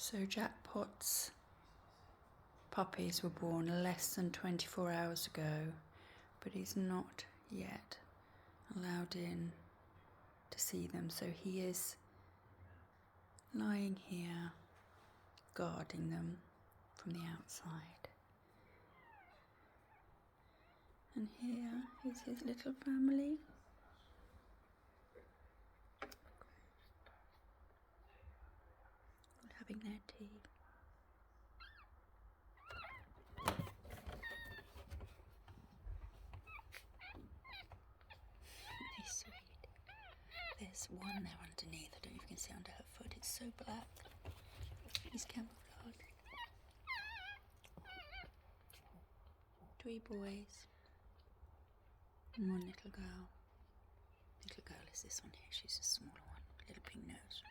So Jackpot's puppies were born less than 24 hours ago, but he's not yet allowed in to see them, so he is lying here guarding them from the outside. And here is his little family. Having their tea. They're sweet. There's one there underneath. I don't know if you can see under her foot. It's so black. He's camouflage. 3 boys and 1 little girl. Little girl is this one here. She's a smaller one. Little pink nose.